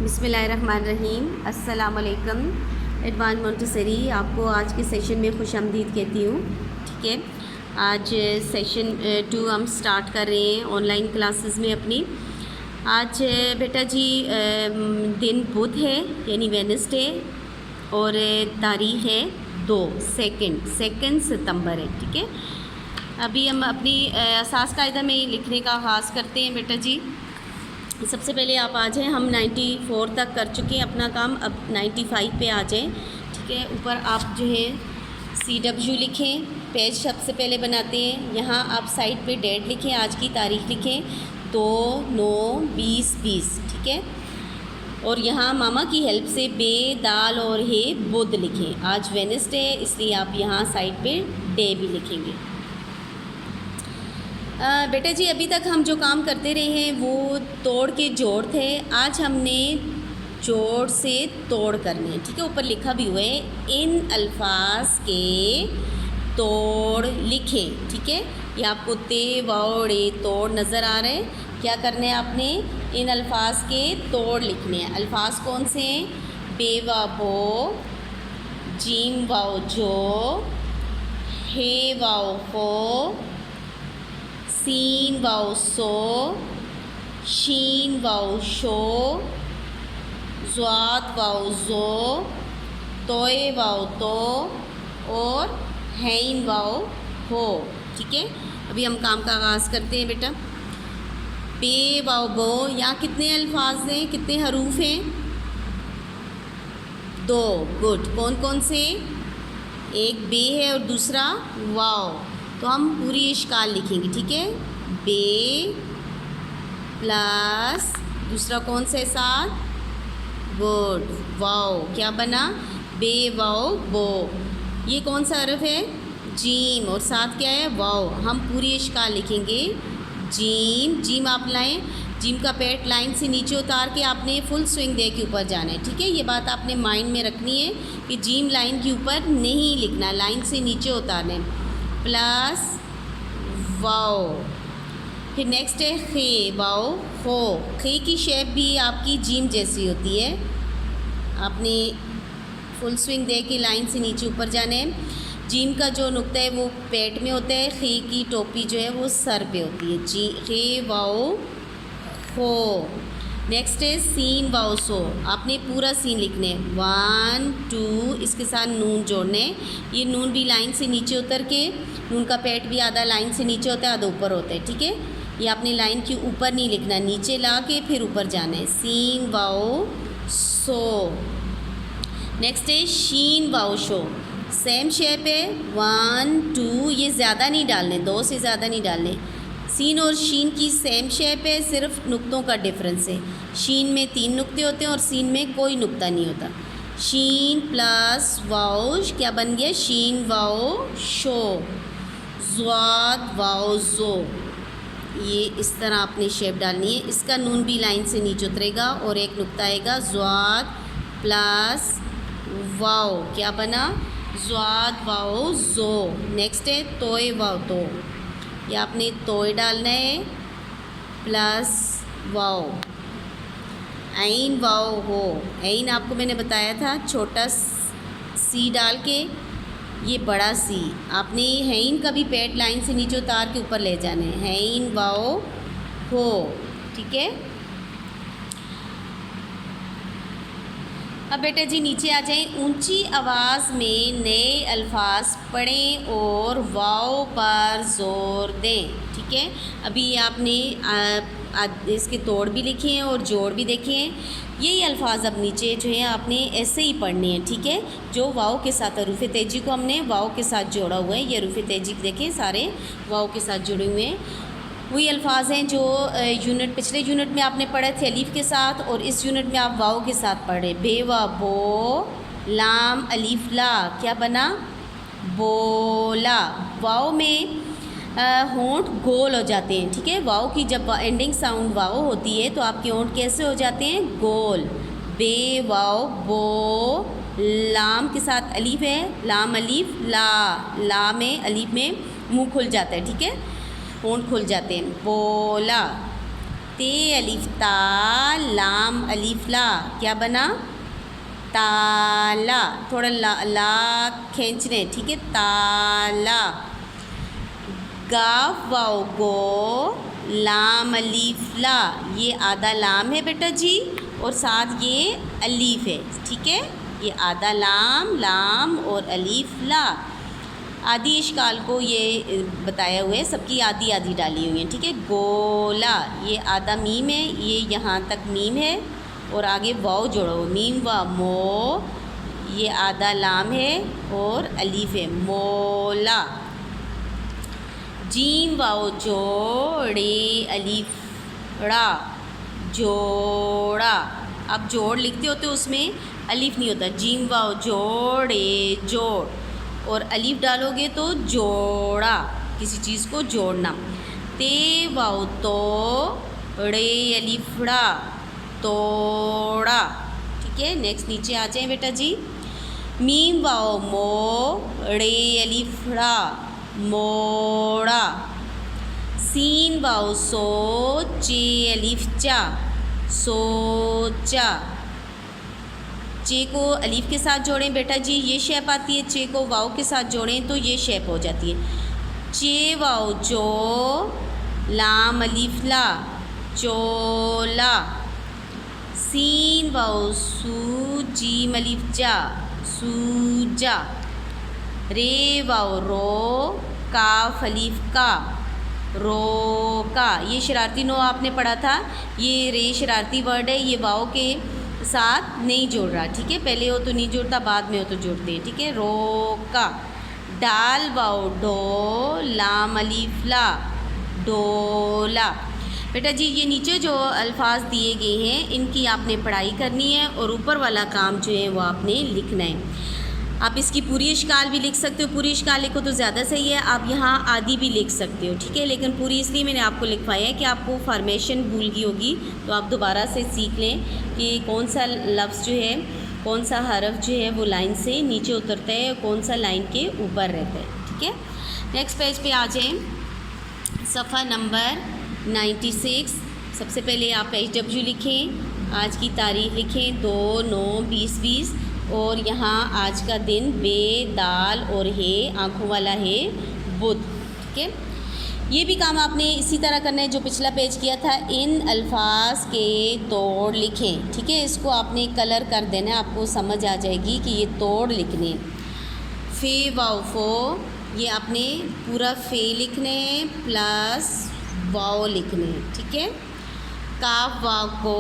बिस्मिल्लाहिर्रहमानिर्रहीम। अस्सलाम वालेकुम। एडवांस मोंटेसरी आपको आज के सेशन में खुशामदीद कहती हूँ। ठीक है, आज सेशन 2 हम स्टार्ट कर रहे हैं ऑनलाइन क्लासेस में अपनी। आज बेटा जी दिन बुध है यानी वेडनेसडे और तारीख़ है 2 सितंबर है। ठीक है, अभी हम अपनी असास कायदा में लिखने का आगाज़ करते हैं बेटा जी। सबसे पहले आप आ जाएँ, हम 94 तक कर चुके हैं अपना काम, अब 95 पे आ जाएँ। ठीक है, ऊपर आप जो है CW लिखें, पेज सबसे पहले बनाते हैं। यहाँ आप साइड पे डेट लिखें, आज की तारीख़ लिखें 2/9/2020। ठीक है, और यहाँ मामा की हेल्प से बे दाल और हे बुध लिखें। आज वेडनेसडे है इसलिए आप यहाँ साइड पे डे भी लिखेंगे। बेटा जी अभी तक हम जो काम करते रहे हैं वो तोड़ के जोड़ थे। आज हमने जोड़ से तोड़ करने हैं। ठीक है, ऊपर लिखा भी हुआ है इन अल्फाज के तोड़ लिखें। ठीक है, ये आपको ते वोड़े तोड़ नज़र आ रहे हैं। क्या करना है आपने, इन अल्फाज के तोड़ लिखने हैं। अल्फाज कौन से हैं, बे वा बो, जीम वाओ जो, हे वाओ हो, सीन वाओ सो, शीन वाओ शो, ज़्वाद वाओ ज़ो, तोए वाओ तो और हैन वाओ हो। ठीक है, अभी हम काम का आगाज़ करते हैं बेटा। बे वाओ बो, यहाँ कितने अल्फाज हैं, कितने हरूफ हैं, 2। गुड, कौन कौन से, एक बे है और दूसरा वाओ। तो हम पूरी इश्काल लिखेंगे। ठीक है, बे प्लस दूसरा कौन सा साथ, गुड, वाओ। क्या बना, बे वाओ बो। ये कौन सा हरफ है, जीम, और साथ क्या है, वाओ। हम पूरी इश्काल लिखेंगे जीम। जीम आप लाएं, जीम का पेट लाइन से नीचे उतार के आपने फुल स्विंग दे के ऊपर जाना है। ठीक है, ये बात आपने माइंड में रखनी है कि जीम लाइन के ऊपर नहीं लिखना, लाइन से नीचे उतारना है। प्लस वाओ, फिर नेक्स्ट है खे वाओ हो। खे की शेप भी आपकी जीम जैसी होती है। आपने फुल स्विंग दे के लाइन से नीचे ऊपर जाना है। जीम का जो नुक्ता है वो पेट में होता है, खे की टोपी जो है वो सर पे होती है। जी खे वाओ हो। नेक्स्ट है सीन वाओ सो। आपने पूरा सीन लिखने है, 1 2, इसके साथ नून जोड़ने। ये नून भी लाइन से नीचे उतर के, नून का पेट भी आधा लाइन से नीचे होता है आधा ऊपर होता है। ठीक है, ये आपने लाइन के ऊपर नहीं लिखना, नीचे ला के फिर ऊपर जाना है। Scene wow so. नेक्स्ट है शीन वाओ शो। सेम शेप है, 1 2, ये ज़्यादा नहीं डालने, 2 से ज़्यादा नहीं डालने। सीन और शीन की सेम शेप है, सिर्फ नुक्तों का डिफरेंस है। शीन में 3 नुक्ते होते हैं और सीन में कोई नुक्ता नहीं होता। शीन प्लस वाओ क्या बन गया, शीन वाओ शो, ज़्वाद वाओ ज़ो। ये इस तरह आपने शेप डालनी है। इसका नून भी लाइन से नीचे उतरेगा और एक नुक्ता आएगा, ज़्वाद प्लस वाओ क्या बना, ज़्वाद वाओ ज़ो। नेक्स्ट है तोए वाओ तो, ये आपने तोय डालना है प्लस वाओ। ऐन वाओ हो। ऐन आपको मैंने बताया था छोटा सी डाल के, ये बड़ा सी। आपने हैन का भी पेट लाइन से नीचे उतार के ऊपर ले जाना है, हैन वाओ हो। ठीक है, अब बेटा जी नीचे आ जाएं। ऊंची आवाज़ में नए अल्फाज पढ़ें और वाओ पर ज़ोर दें। ठीक है, अभी आपने इसके तोड़ भी लिखे हैं और जोड़ भी देखे हैं। यही अल्फाज अब नीचे जो है आपने ऐसे ही पढ़ने हैं। ठीक है, जो वाओ के साथ, हरूफ तेजी को हमने वाओ के साथ जोड़ा हुआ है। ये हरूफ तेजी देखें सारे वाओ के साथ जुड़े हुए हैं। वही अल्फाज हैं जो पिछले यूनिट में आपने पढ़े थे अलीफ़ के साथ, और इस यूनिट में आप वाओ के साथ पढ़े। बे वा बो, लाम अलीफ ला, क्या बना, बोला। वाओ में होंठ गोल हो जाते हैं। ठीक है, वाओ की जब एंडिंग साउंड वाओ होती है तो आपके होंठ कैसे हो जाते हैं, गोल। बे वाओ बो, लाम के साथ अलीफ है, लाम अलीफ ला, ला में अलीफ में मुंह खुल जाता है। ठीक है, होंठ खुल जाते हैं, बोला। ते अलिफ ता लाम अलिफ ला, क्या बना? ताला। थोड़ा ला खींचने, ठीक है, ताला। गाफ वाओ गो लाम अलीफ ला, ये आधा लाम है बेटा जी और साथ ये अलीफ है, ठीक है। ये आधा लाम, लाम और अलीफ ला। आदि इश्काल को ये बताया हुआ है, सबकी आधी आधी डाली हुई है, ठीक है। गोला, ये आधा मीम है, ये यहाँ तक मीम है और आगे वाओ जोड़ो, मीम व मो, ये आधा लाम है और अलीफ है, मोला। जीम वाओ जोड़े अलीफ ड़ा, जोड़ा। आप जोड़ लिखते होते उसमें अलीफ नहीं होता, जीम वाओ जोड़े जोड़, और अलीफ डालोगे तो जोड़ा, किसी चीज़ को जोड़ना। ते वाओ तो ड़े अलीफड़ा, तोड़ा, ठीक है। नेक्स्ट नीचे आ जाए बेटा जी। मीम वाओ मो ड़े अलीफड़ा, मोड़ा। सीन वाओ सो चे अलीफ चा, सोचा। चे को अलीफ के साथ जोड़ें बेटा जी, ये शेप आती है। चे को वाओ के साथ जोड़ें तो ये शेप हो जाती है। चे वाओ जो लाम अलीफ ला, चोला। सीन वाओ सू जीम अलीफ जा, सूजा। रे वाओ रो काफ अलीफ का, रोका। ये शरारती नो आपने पढ़ा था, ये रे शरारती वर्ड है, ये वाओ के साथ नहीं जोड़ रहा, ठीक है। पहले हो तो नहीं जोड़ता, बाद में हो तो जोड़ते हैं, ठीक है। रोका। डाल वाओ डो लाम अलीफ ला, डोला। बेटा जी ये नीचे जो अल्फाज दिए गए हैं इनकी आपने पढ़ाई करनी है और ऊपर वाला काम जो है वो आपने लिखना है। आप इसकी पूरी इश्काल भी लिख सकते हो, पूरी इश्काल लिखो तो ज़्यादा सही है। आप यहाँ आधी भी लिख सकते हो, ठीक है। लेकिन पूरी इसलिए मैंने आपको लिखवाया है कि आपको फॉर्मेशन भूल गई होगी, तो आप दोबारा से सीख लें कि कौन सा लफ्ज़ जो है, कौन सा हरफ जो है वो लाइन से नीचे उतरता है और कौन सा लाइन के ऊपर रहता है, ठीक है। नेक्स्ट पेज पे आ जाएँ, सफ़ा नंबर 96। सबसे पहले आप HW लिखें, आज की तारीख लिखें 2/9/2020 और यहाँ आज का दिन बे दाल और है आँखों वाला है बुध, ठीक है। ये भी काम आपने इसी तरह करना है जो पिछला पेज किया था। इन अल्फाज के तोड़ लिखें, ठीक है। इसको आपने कलर कर देना, आपको समझ आ जाएगी कि ये तोड़ लिखने। फे वाओ फो, ये आपने पूरा फे लिखने हैं प्लस वाओ लिखने हैं, ठीक है। काफ वाओ को,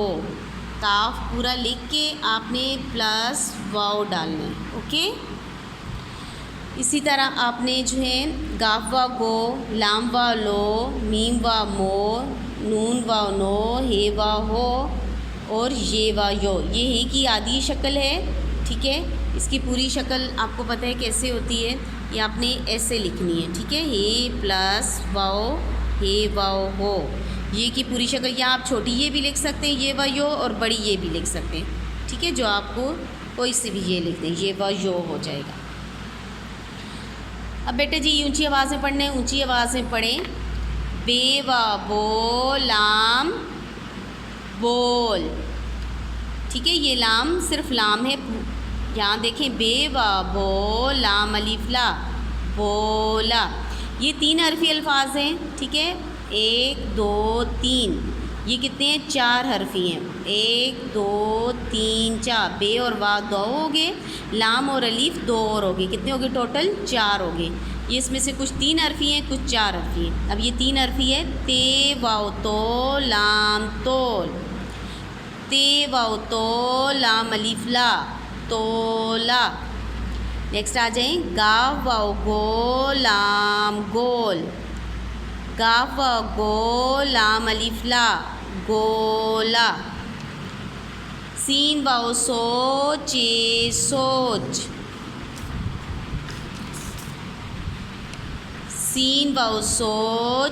काफ पूरा लिख के आपने प्लस वाओ डालना है, ओके। इसी तरह आपने जो है गाफ वा गो, लाम वा लो, मीम वा मो, नून वा नो, हे वा हो और ये वा यो। ये हे की आधी शक्ल है, ठीक है। इसकी पूरी शक्ल आपको पता है कैसे होती है, ये आपने ऐसे लिखनी है, ठीक है। हे प्लस वाओ, हे वाओ हो, ये की पूरी शक्ल। यहाँ आप छोटी ये भी लिख सकते हैं, ये व यो, और बड़ी ये भी लिख सकते हैं, ठीक है। जो आपको कोई सी भी ये लिख दें, ये व यो हो जाएगा। अब बेटे जी ऊंची आवाज़ में पढ़ने, ऊंची आवाज़ में पढ़ें। बे व बो लाम बोल, ठीक है। ये लाम सिर्फ लाम है, यहाँ देखें, बे व बो लाम अलीफ ला, बोला। ये 3 हरफी अल्फाज हैं, ठीक है। 1 2 3, ये कितने हैं? 4 हरफी हैं। 1 2 3 4, बे और वा 2 हो गए, लाम और अलीफ 2 और हो गए, कितने हो गए टोटल? 4 हो गए। ये इसमें से कुछ 3 हरफी हैं, कुछ 4 हरफी हैं। अब ये 3 हरफी है, ते वाओ तो लाम तोल, ते वाओ तो लाम अलीफ ला, तोला। नेक्स्ट आ जाए, गाफ वाओ गो लाम गोल, गाफ वाओ गो लाम अलीफ ला, गोला। सीन वाओ सो चे सोच, सीन वाओ सो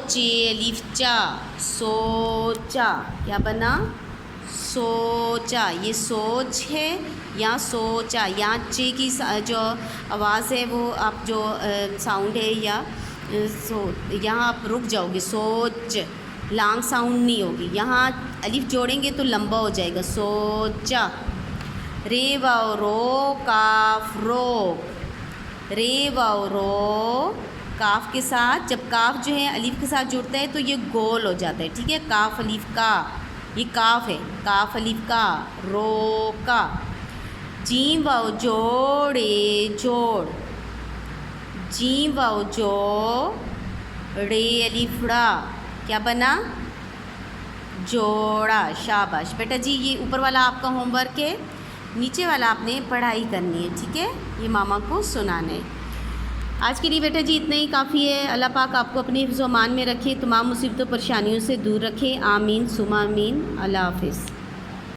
चे अलीफ चा, सोचा। क्या बना? सोचा। ये सोच है या सोचा। यहाँ चे की जो आवाज़ है वो आप जो साउंड है या यहाँ आप रुक जाओगे, सोच, लॉन्ग साउंड नहीं होगी। यहाँ अलिफ जोड़ेंगे तो लंबा हो जाएगा। सोचा। रे वाओ रो काफ रोक। रे वाओ रो काफ के साथ, जब काफ जो है अलिफ के साथ जुड़ता है तो ये गोल हो जाता है, ठीक है। काफ अलिफ का, ये काफ है, काफ अलिफ का, रो का। जीम वाओ जोड़े जोड़। जीम वाओ जोड़े अलिफ ड़ा, क्या बना? जोड़ा। शाबाश बेटा जी, ये ऊपर वाला आपका होमवर्क है, नीचे वाला आपने पढ़ाई करनी है, ठीक है। ये मामा को सुनाना है। आज के लिए बेटा जी इतना ही काफ़ी है। अल्लाह पाक आपको अपने हिफ्ज़-ओ-मान में रखे, तमाम मुसीबतों परेशानियों से दूर रखे। आमीन सुमा आमीन। अल्लाह हाफ़िज़।